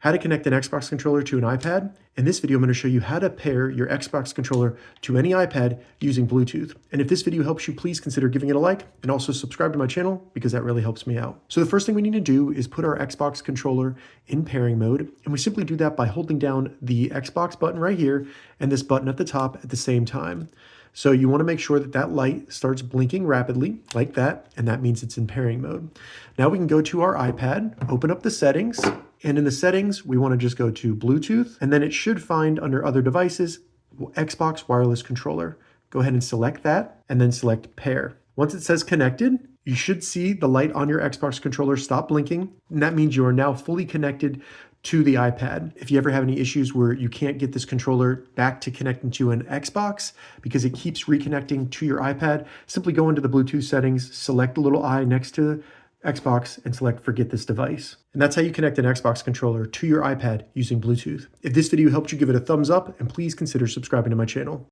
How to connect an Xbox controller to an iPad. In this video, I'm going to show you how to pair your Xbox controller to any iPad using Bluetooth. And if this video helps you, please consider giving it a like and also subscribe to my channel because that really helps me out. So the first thing we need to do is put our Xbox controller in pairing mode. And we simply do that by holding down the Xbox button right here and this button at the top at the same time. So you want to make sure that that light starts blinking rapidly like that, and that means it's in pairing mode. Now we can go to our iPad, open up the settings, and in the settings, we want to just go to Bluetooth, and then it should find under other devices, Xbox wireless controller. Go ahead and select that, and then select pair. Once it says connected, you should see the light on your Xbox controller stop blinking, and that means you are now fully connected to the iPad. If you ever have any issues where you can't get this controller back to connecting to an Xbox because it keeps reconnecting to your iPad, simply go into the Bluetooth settings, select the little eye next to Xbox and select forget this device. And that's how you connect an Xbox controller to your iPad using Bluetooth. If this video helped you, give it a thumbs up and please consider subscribing to my channel.